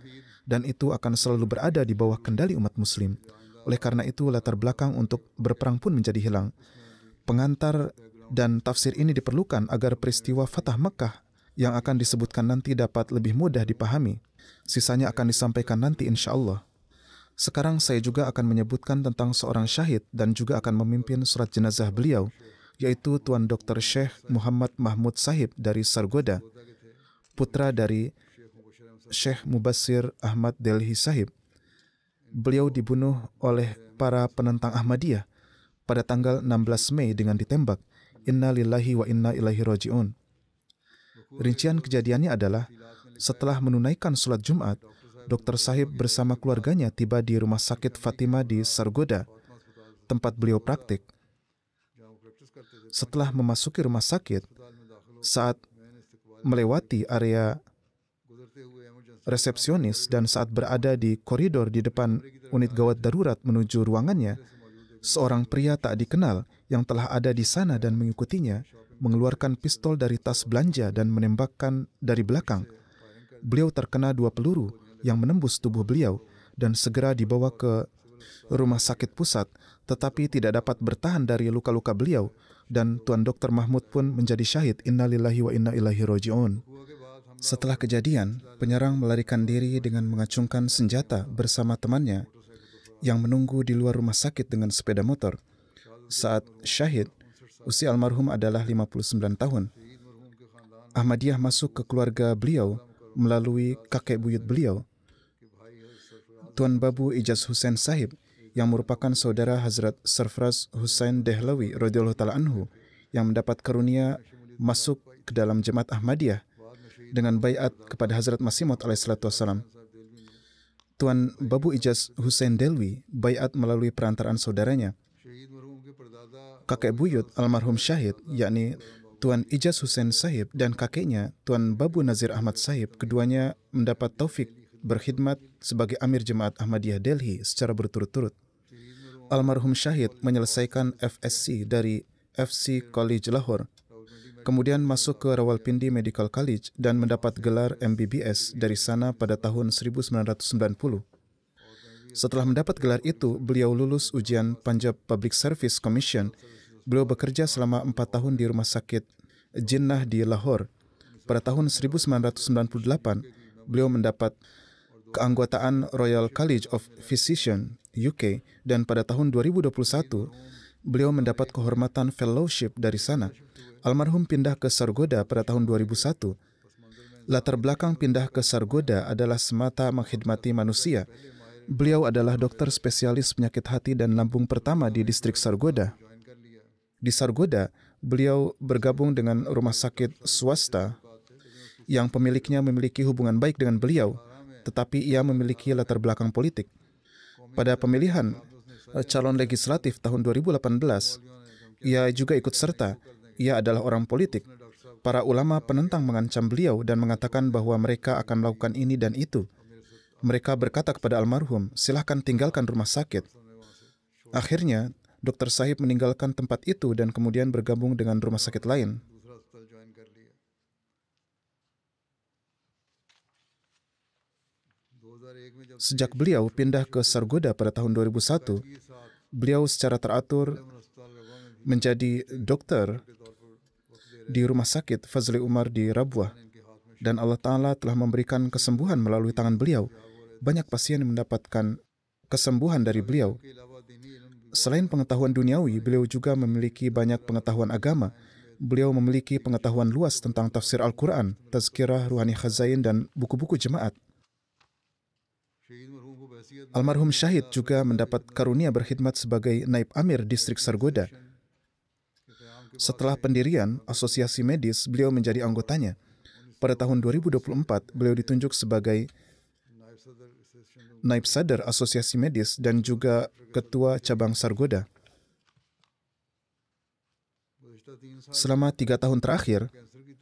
dan itu akan selalu berada di bawah kendali umat Muslim. Oleh karena itu latar belakang untuk berperang pun menjadi hilang. Pengantar dan tafsir ini diperlukan agar peristiwa Fatah Mekah yang akan disebutkan nanti dapat lebih mudah dipahami. Sisanya akan disampaikan nanti insya Allah. Sekarang saya juga akan menyebutkan tentang seorang syahid dan juga akan memimpin surat jenazah beliau, yaitu Tuan Dr. Syekh Muhammad Mahmud Sahib dari Sargoda, putra dari Syekh Mubassir Ahmad Delhi Sahib. Beliau dibunuh oleh para penentang Ahmadiyah pada tanggal 16 Mei dengan ditembak. Inna lillahi wa inna ilaihi raji'un. Rincian kejadiannya adalah, setelah menunaikan sholat Jumat, Dr. Sahib bersama keluarganya tiba di rumah sakit Fatima di Sargoda, tempat beliau praktik. Setelah memasuki rumah sakit, saat melewati area resepsionis dan saat berada di koridor di depan unit gawat darurat menuju ruangannya, seorang pria tak dikenal yang telah ada di sana dan mengikutinya mengeluarkan pistol dari tas belanja dan menembakkan dari belakang. Beliau terkena 2 peluru yang menembus tubuh beliau dan segera dibawa ke rumah sakit pusat, tetapi tidak dapat bertahan dari luka-luka beliau, dan Tuan Dr. Mahmud pun menjadi syahid. Innalillahi wa inna ilaihi raji'un. Setelah kejadian, penyerang melarikan diri dengan mengacungkan senjata bersama temannya yang menunggu di luar rumah sakit dengan sepeda motor. Saat syahid, usia almarhum adalah 59 tahun. Ahmadiyah masuk ke keluarga beliau melalui kakek buyut beliau, Tuan Babu Ijaz Hussain Sahib, yang merupakan saudara Hazrat Sarfraz Hussain Dehlawi radhiyallahu ta'ala anhu, yang mendapat karunia masuk ke dalam jemaat Ahmadiyah dengan baiat kepada Hazrat Masih Maud alaihissalatu wassalam. Tuan Babu Ijaz Hussain Delwi baiat melalui perantaraan saudaranya. Kakek buyut almarhum syahid, yakni Tuan Ijaz Hussein Sahib dan kakeknya, Tuan Babu Nazir Ahmad Sahib, keduanya mendapat taufik berkhidmat sebagai Amir Jemaat Ahmadiyah Delhi secara berturut-turut. Almarhum Syahid menyelesaikan FSc dari FC College Lahore, kemudian masuk ke Rawalpindi Medical College dan mendapat gelar MBBS dari sana pada tahun 1990. Setelah mendapat gelar itu, beliau lulus ujian Punjab Public Service Commission. Beliau bekerja selama 4 tahun di Rumah Sakit Jinnah di Lahore. Pada tahun 1998, beliau mendapat keanggotaan Royal College of Physicians UK dan pada tahun 2021, beliau mendapat kehormatan fellowship dari sana. Almarhum pindah ke Sargodha pada tahun 2001. Latar belakang pindah ke Sargodha adalah semata mengkhidmati manusia. Beliau adalah dokter spesialis penyakit hati dan lambung pertama di distrik Sargodha. Di Sargodha, beliau bergabung dengan rumah sakit swasta yang pemiliknya memiliki hubungan baik dengan beliau, tetapi ia memiliki latar belakang politik. Pada pemilihan calon legislatif tahun 2018, ia juga ikut serta. Ia adalah orang politik. Para ulama penentang mengancam beliau dan mengatakan bahwa mereka akan melakukan ini dan itu. Mereka berkata kepada almarhum, "Silahkan tinggalkan rumah sakit." Akhirnya, Dr. Sahib meninggalkan tempat itu dan kemudian bergabung dengan rumah sakit lain. Sejak beliau pindah ke Sargodha pada tahun 2001, beliau secara teratur menjadi dokter di rumah sakit Fazli Umar di Rabwah, dan Allah Ta'ala telah memberikan kesembuhan melalui tangan beliau. Banyak pasien yang mendapatkan kesembuhan dari beliau. Selain pengetahuan duniawi, beliau juga memiliki banyak pengetahuan agama. Beliau memiliki pengetahuan luas tentang tafsir Al-Quran, tazkirah ruhani khazain, dan buku-buku jemaat. Almarhum Syahid juga mendapat karunia berkhidmat sebagai Naib Amir Distrik Sargodha. Setelah pendirian asosiasi medis, beliau menjadi anggotanya. Pada tahun 2024, beliau ditunjuk sebagai Naib Sadar Asosiasi Medis dan juga Ketua Cabang Sargodha. Selama 3 tahun terakhir,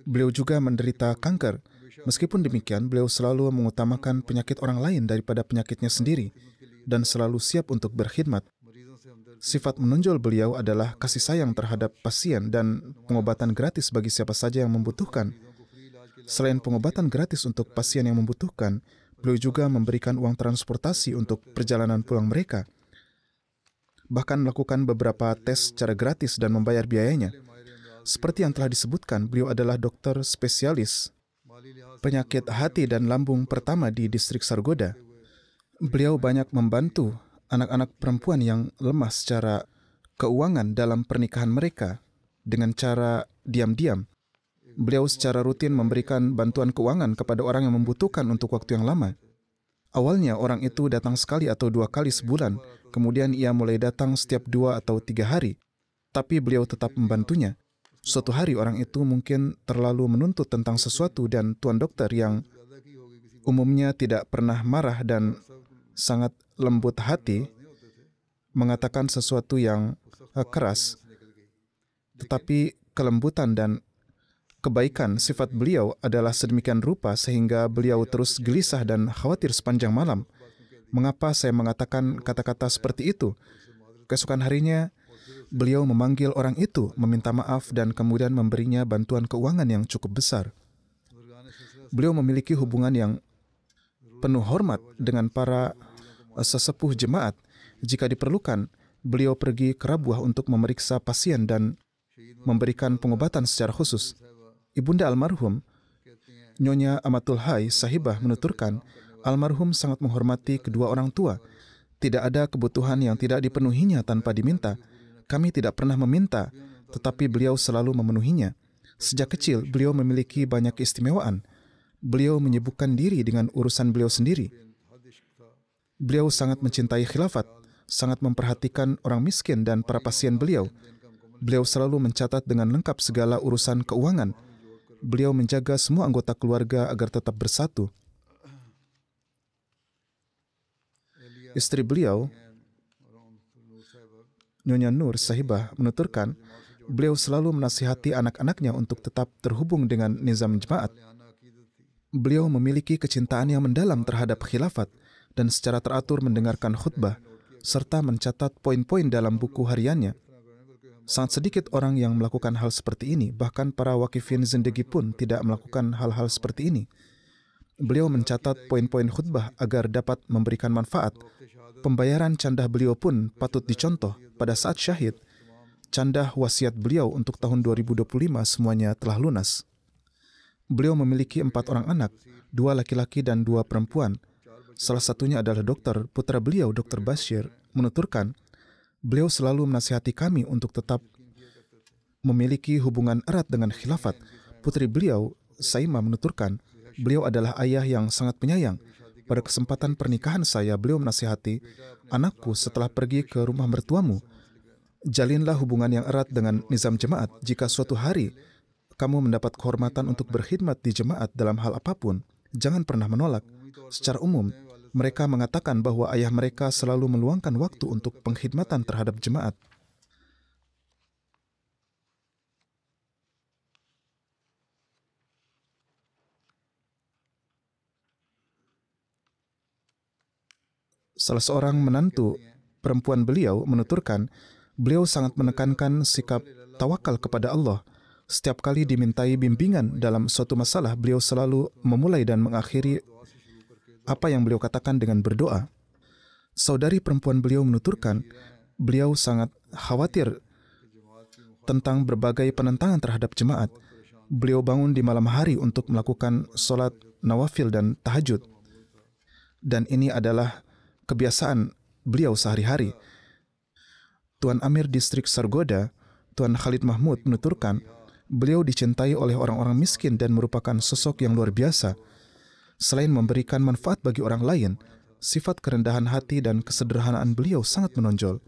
beliau juga menderita kanker. Meskipun demikian, beliau selalu mengutamakan penyakit orang lain daripada penyakitnya sendiri dan selalu siap untuk berkhidmat. Sifat menonjol beliau adalah kasih sayang terhadap pasien dan pengobatan gratis bagi siapa saja yang membutuhkan. Selain pengobatan gratis untuk pasien yang membutuhkan, beliau juga memberikan uang transportasi untuk perjalanan pulang mereka. Bahkan melakukan beberapa tes secara gratis dan membayar biayanya. Seperti yang telah disebutkan, beliau adalah dokter spesialis penyakit hati dan lambung pertama di distrik Sargodha. Beliau banyak membantu anak-anak perempuan yang lemah secara keuangan dalam pernikahan mereka dengan cara diam-diam. Beliau secara rutin memberikan bantuan keuangan kepada orang yang membutuhkan untuk waktu yang lama. Awalnya orang itu datang sekali atau 2 kali sebulan, kemudian ia mulai datang setiap 2 atau 3 hari. Tapi beliau tetap membantunya. Suatu hari orang itu mungkin terlalu menuntut tentang sesuatu dan tuan dokter yang umumnya tidak pernah marah dan sangat lembut hati mengatakan sesuatu yang keras. Tetapi kelembutan dan kebaikan sifat beliau adalah sedemikian rupa sehingga beliau terus gelisah dan khawatir sepanjang malam. Mengapa saya mengatakan kata-kata seperti itu? Keesokan harinya, beliau memanggil orang itu, meminta maaf dan kemudian memberinya bantuan keuangan yang cukup besar. Beliau memiliki hubungan yang penuh hormat dengan para sesepuh jemaat. Jika diperlukan, beliau pergi ke Rabwah untuk memeriksa pasien dan memberikan pengobatan secara khusus. Ibunda almarhum, Nyonya Amatul Hai Sahibah menuturkan, almarhum sangat menghormati kedua orang tua. Tidak ada kebutuhan yang tidak dipenuhinya tanpa diminta. Kami tidak pernah meminta, tetapi beliau selalu memenuhinya. Sejak kecil, beliau memiliki banyak keistimewaan. Beliau menyibukkan diri dengan urusan beliau sendiri. Beliau sangat mencintai khilafat, sangat memperhatikan orang miskin dan para pasien beliau. Beliau selalu mencatat dengan lengkap segala urusan keuangan. Beliau menjaga semua anggota keluarga agar tetap bersatu. Istri beliau, Nyonya Nur Sahibah, menuturkan, Beliau selalu menasihati anak-anaknya untuk tetap terhubung dengan nizam jemaat. Beliau memiliki kecintaan yang mendalam terhadap khilafat dan secara teratur mendengarkan khutbah serta mencatat poin-poin dalam buku hariannya. Sangat sedikit orang yang melakukan hal seperti ini, bahkan para wakifin zindagi pun tidak melakukan hal-hal seperti ini. Beliau mencatat poin-poin khutbah agar dapat memberikan manfaat. Pembayaran candah beliau pun patut dicontoh. Pada saat syahid, candah wasiat beliau untuk tahun 2025 semuanya telah lunas. Beliau memiliki 4 orang anak, 2 laki-laki dan 2 perempuan. Salah satunya adalah dokter. Putra beliau, Dr. Bashir, menuturkan, beliau selalu menasihati kami untuk tetap memiliki hubungan erat dengan khilafat. Putri beliau, Saima, menuturkan, beliau adalah ayah yang sangat penyayang. Pada kesempatan pernikahan saya, beliau menasihati, anakku, setelah pergi ke rumah mertuamu, jalinlah hubungan yang erat dengan nizam jemaat. Jika suatu hari kamu mendapat kehormatan untuk berkhidmat di jemaat dalam hal apapun, jangan pernah menolak. Secara umum, mereka mengatakan bahwa ayah mereka selalu meluangkan waktu untuk pengkhidmatan terhadap jemaat. Salah seorang menantu perempuan beliau menuturkan, beliau sangat menekankan sikap tawakal kepada Allah. Setiap kali dimintai bimbingan dalam suatu masalah, beliau selalu memulai dan mengakhiri apa yang beliau katakan dengan berdoa. Saudari perempuan beliau menuturkan, beliau sangat khawatir tentang berbagai penentangan terhadap jemaat. Beliau bangun di malam hari untuk melakukan sholat nawafil dan tahajud. Dan ini adalah kebiasaan beliau sehari-hari. Tuan Amir Distrik Sargoda, Tuan Khalid Mahmud menuturkan, beliau dicintai oleh orang-orang miskin dan merupakan sosok yang luar biasa. Selain memberikan manfaat bagi orang lain, sifat kerendahan hati dan kesederhanaan beliau sangat menonjol.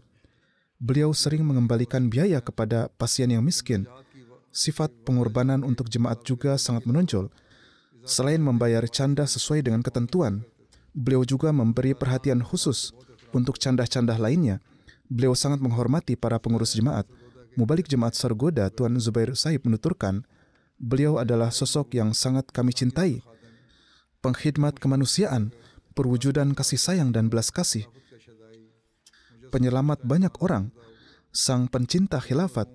Beliau sering mengembalikan biaya kepada pasien yang miskin. Sifat pengorbanan untuk jemaat juga sangat menonjol. Selain membayar canda sesuai dengan ketentuan, beliau juga memberi perhatian khusus untuk candah-candah lainnya. Beliau sangat menghormati para pengurus jemaat. Mubalik Jemaat Sargoda, Tuan Zubair Sahib menuturkan, beliau adalah sosok yang sangat kami cintai. Pengkhidmat kemanusiaan, perwujudan kasih sayang dan belas kasih. Penyelamat banyak orang, sang pencinta khilafat,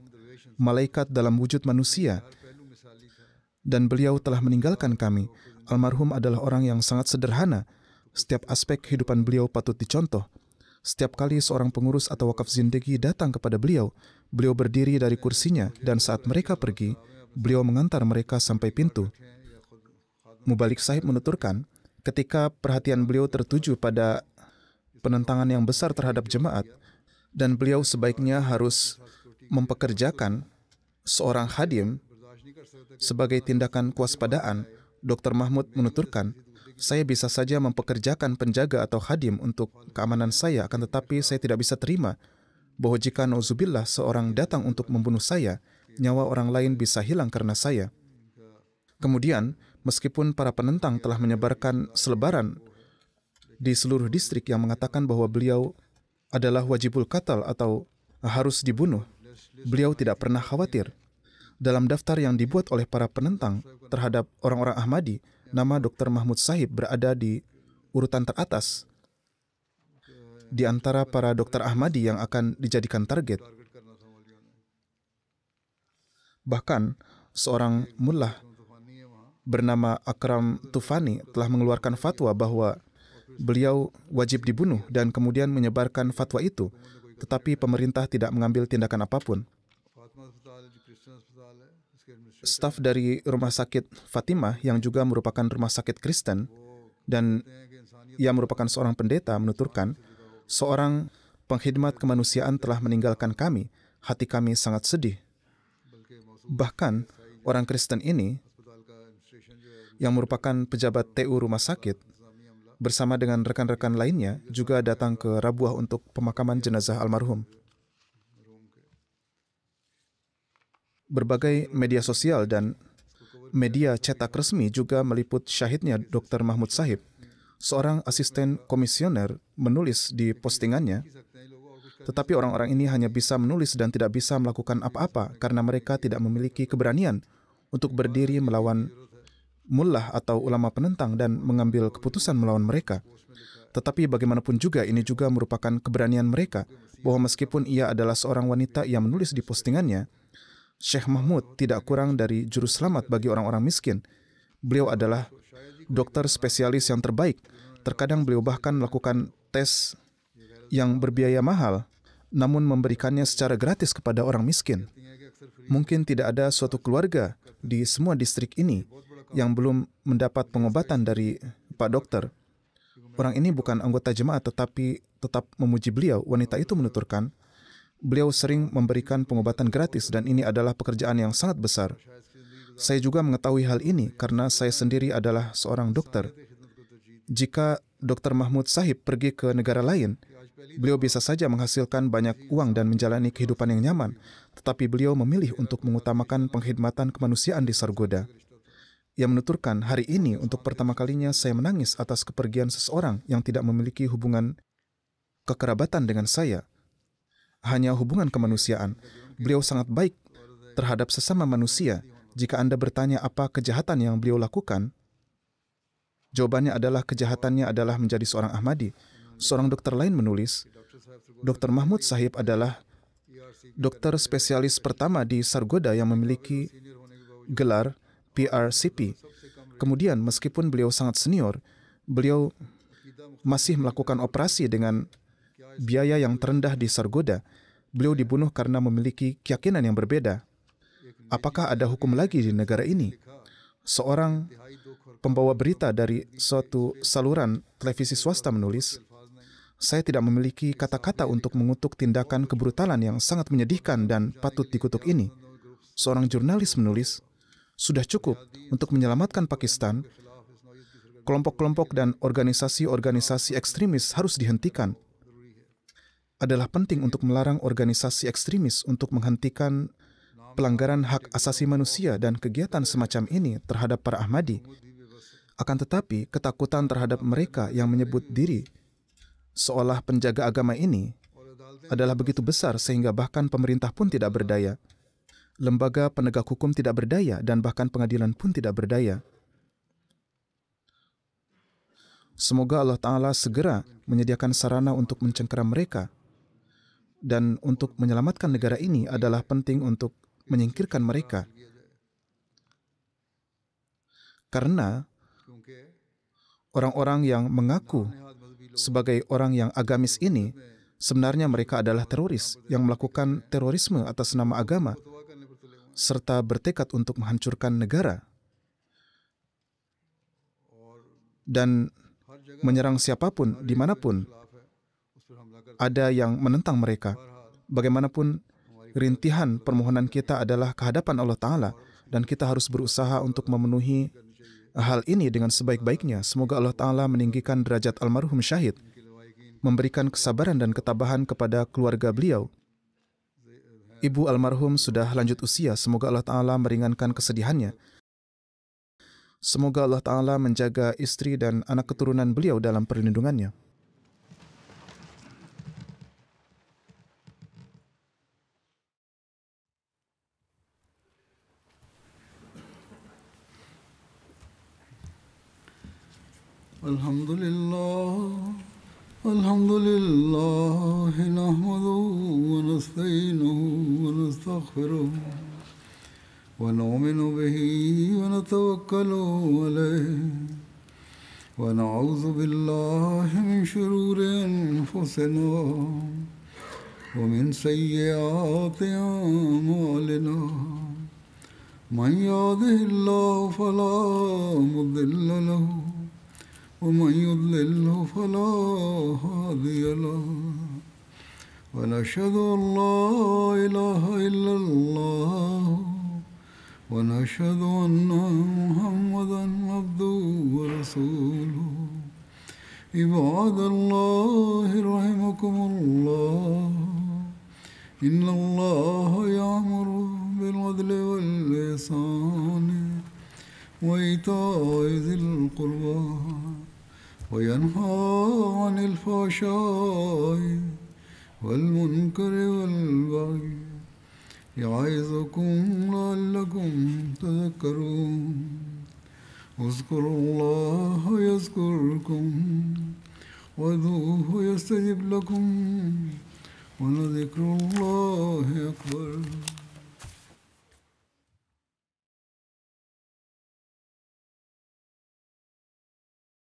malaikat dalam wujud manusia. Dan beliau telah meninggalkan kami. Almarhum adalah orang yang sangat sederhana. Setiap aspek kehidupan beliau patut dicontoh. Setiap kali seorang pengurus atau wakaf zindagi datang kepada beliau, beliau berdiri dari kursinya dan saat mereka pergi, beliau mengantar mereka sampai pintu. Mubalik Sahib menuturkan, ketika perhatian beliau tertuju pada penentangan yang besar terhadap jemaat dan beliau sebaiknya harus mempekerjakan seorang khadim sebagai tindakan kewaspadaan, Dr. Mahmud menuturkan, saya bisa saja mempekerjakan penjaga atau khadim untuk keamanan saya, akan tetapi saya tidak bisa terima bahwa jika nauzubillah seorang datang untuk membunuh saya, nyawa orang lain bisa hilang karena saya. Kemudian, meskipun para penentang telah menyebarkan selebaran di seluruh distrik yang mengatakan bahwa beliau adalah wajibul qatal atau harus dibunuh, beliau tidak pernah khawatir. Dalam daftar yang dibuat oleh para penentang terhadap orang-orang Ahmadi, nama Dr. Mahmud Sahib berada di urutan teratas di antara para dokter Ahmadi yang akan dijadikan target. Bahkan, seorang mullah bernama Akram Tufani telah mengeluarkan fatwa bahwa beliau wajib dibunuh dan kemudian menyebarkan fatwa itu, tetapi pemerintah tidak mengambil tindakan apapun. Staf dari Rumah Sakit Fatimah yang juga merupakan rumah sakit Kristen dan ia merupakan seorang pendeta menuturkan, seorang pengkhidmat kemanusiaan telah meninggalkan kami, hati kami sangat sedih. Bahkan orang Kristen ini yang merupakan pejabat TU rumah sakit bersama dengan rekan-rekan lainnya juga datang ke Rabuah untuk pemakaman jenazah almarhum. Berbagai media sosial dan media cetak resmi juga meliput syahidnya Dr. Mahmud Sahib. Seorang asisten komisioner menulis di postingannya, Tetapi orang-orang ini hanya bisa menulis dan tidak bisa melakukan apa-apa karena mereka tidak memiliki keberanian untuk berdiri melawan mullah atau ulama penentang dan mengambil keputusan melawan mereka. Tetapi bagaimanapun juga, ini juga merupakan keberanian mereka bahwa meskipun ia adalah seorang wanita yang menulis di postingannya, Syekh Mahmud tidak kurang dari juru selamat bagi orang-orang miskin. Beliau adalah dokter spesialis yang terbaik. Terkadang beliau bahkan melakukan tes yang berbiaya mahal, namun memberikannya secara gratis kepada orang miskin. Mungkin tidak ada suatu keluarga di semua distrik ini yang belum mendapat pengobatan dari Pak Dokter. Orang ini bukan anggota jemaat tetapi tetap memuji beliau. Wanita itu menuturkan, beliau sering memberikan pengobatan gratis dan ini adalah pekerjaan yang sangat besar. Saya juga mengetahui hal ini karena saya sendiri adalah seorang dokter. Jika Dr. Mahmud Sahib pergi ke negara lain, beliau bisa saja menghasilkan banyak uang dan menjalani kehidupan yang nyaman, tetapi beliau memilih untuk mengutamakan pengkhidmatan kemanusiaan di Sargodha. Ia menuturkan, hari ini untuk pertama kalinya saya menangis atas kepergian seseorang yang tidak memiliki hubungan kekerabatan dengan saya. Hanya hubungan kemanusiaan. Beliau sangat baik terhadap sesama manusia. Jika Anda bertanya apa kejahatan yang beliau lakukan, jawabannya adalah kejahatannya adalah menjadi seorang Ahmadi. Seorang dokter lain menulis, Dr. Mahmud Sahib adalah dokter spesialis pertama di Sargodha yang memiliki gelar PRCP. Kemudian, meskipun beliau sangat senior, beliau masih melakukan operasi dengan biaya yang terendah di Sargodha. Beliau dibunuh karena memiliki keyakinan yang berbeda. Apakah ada hukum lagi di negara ini? Seorang pembawa berita dari suatu saluran televisi swasta menulis, saya tidak memiliki kata-kata untuk mengutuk tindakan kebrutalan yang sangat menyedihkan dan patut dikutuk ini. Seorang jurnalis menulis, sudah cukup untuk menyelamatkan Pakistan. Kelompok-kelompok dan organisasi-organisasi ekstremis harus dihentikan. Adalah penting untuk melarang organisasi ekstremis untuk menghentikan pelanggaran hak asasi manusia dan kegiatan semacam ini terhadap para Ahmadi. Akan tetapi, ketakutan terhadap mereka yang menyebut diri seolah penjaga agama ini adalah begitu besar sehingga bahkan pemerintah pun tidak berdaya. Lembaga penegak hukum tidak berdaya dan bahkan pengadilan pun tidak berdaya. Semoga Allah Ta'ala segera menyediakan sarana untuk mencengkeram mereka. Dan untuk menyelamatkan negara ini adalah penting untuk menyingkirkan mereka. Karena orang-orang yang mengaku sebagai orang yang agamis ini, sebenarnya mereka adalah teroris yang melakukan terorisme atas nama agama, serta bertekad untuk menghancurkan negara dan menyerang siapapun, dimanapun ada yang menentang mereka. Bagaimanapun, rintihan permohonan kita adalah kehadapan Allah Ta'ala dan kita harus berusaha untuk memenuhi hal ini dengan sebaik-baiknya. Semoga Allah Ta'ala meninggikan derajat almarhum syahid, memberikan kesabaran dan ketabahan kepada keluarga beliau. Ibu almarhum sudah lanjut usia, semoga Allah Ta'ala meringankan kesedihannya. Semoga Allah Ta'ala menjaga istri dan anak keturunan beliau dalam perlindungannya. Alhamdulillah, alhamdulillah, nahmaduhu wa nasta'inuhu wa nastaghfiruh wa nu'minu bihi wa natawakkalu alayhi wa na'udzu billahi min shururi anfusina wa min sayyiati a'malina. Man yahdihillahu fala mudilla lahu ومن يضلله فلا هادي له ونشهد أن لا إله إلا الله ونشهد أن محمدا عبده ورسوله. عباد الله رحمكم الله إن الله يأمر بالعدل والإحسان وإيتاء ذي القربى وينهى عن الفحشاء والمنكر والبغي يعظكم لعلكم تذكرون اذكروا الله يذكركم وادعوه يستجب لكم ولذكر الله أكبر